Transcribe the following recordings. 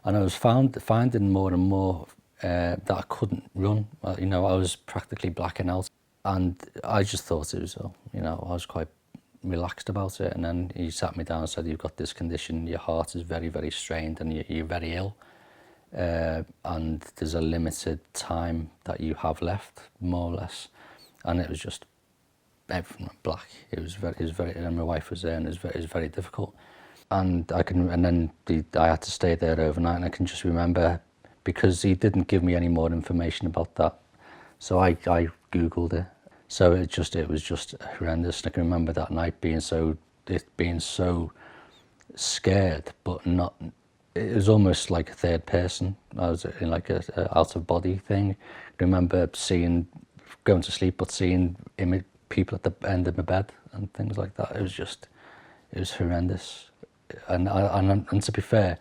And I was finding more and more that I couldn't run. I was practically blacking out, and I just thought it was, I was quite relaxed about it. And then he sat me down and said, "You've got this condition, your heart is very, very strained, and you're very ill. And there's a limited time that you have left, more or less." And it was just everything went black. It was very, and my wife was there, and it was very difficult. And I had to stay there overnight, and I can just remember, because he didn't give me any more information about that, so I Googled it. So it was just horrendous. And I can remember that night being so scared, but not. It was almost like a third person. I was in like a out of body thing. I remember going to sleep, but seeing people at the end of my bed and things like that. It was horrendous. And to be fair,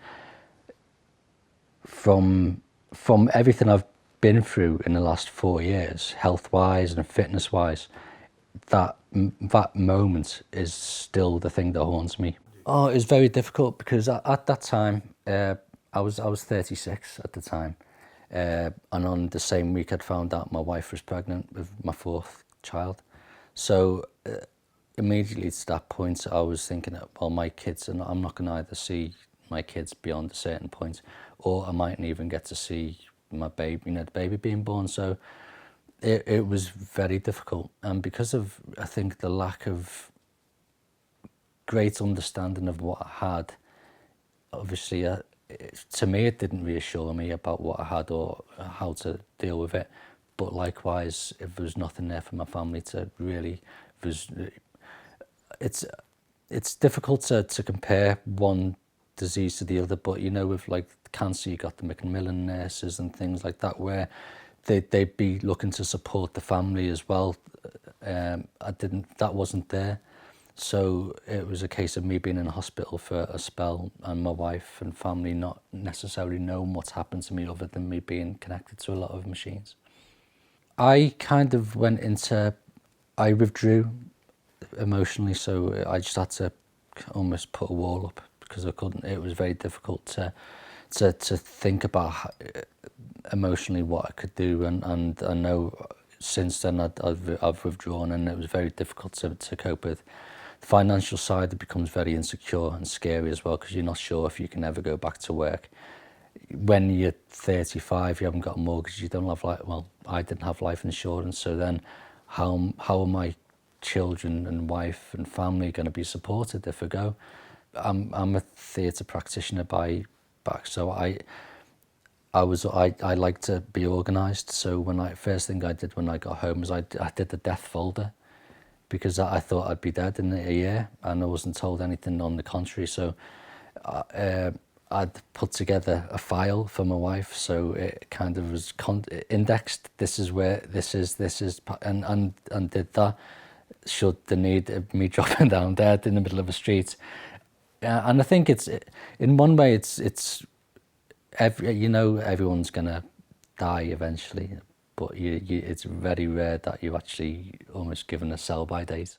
from everything I've been through in the last 4 years, health-wise and fitness-wise, that moment is still the thing that haunts me. Oh, it was very difficult because at that time, I was 36 at the time, and on the same week I'd found out my wife was pregnant with my 4th child. So immediately to that point, I was thinking, well, my kids, and I'm not going to either see my kids beyond a certain point, or I mightn't even get to see my baby, the baby being born. So it was very difficult, and because of, I think, the lack of great understanding of what I had, obviously, to me, it didn't reassure me about what I had or how to deal with it. But likewise, if there was nothing there for my family to really, it's difficult to compare one disease to the other. But with like cancer, you got the Macmillan nurses and things like that, where they'd be looking to support the family as well. That wasn't there. So it was a case of me being in a hospital for a spell, and my wife and family not necessarily knowing what's happened to me, other than me being connected to a lot of machines. I kind of I withdrew emotionally, so I just had to almost put a wall up, because I couldn't. It was very difficult to think about emotionally what I could do, and I know since then I've withdrawn, and it was very difficult to cope with. The financial side, it becomes very insecure and scary as well, because you're not sure if you can ever go back to work. When you're 35, you haven't got a mortgage, you don't have I didn't have life insurance, so then how are my children and wife and family going to be supported if I go? I'm a theatre practitioner by back, so I like to be organised. So first thing I did when I got home was I did the death folder, because I thought I'd be dead in a year, and I wasn't told anything on the contrary. So I'd put together a file for my wife, so it kind of was indexed. This is where this is, and did that. Should the need of me dropping down dead in the middle of a street, and I think in one way everyone's gonna die eventually, but it's very rare that you've actually almost given a sell-by date.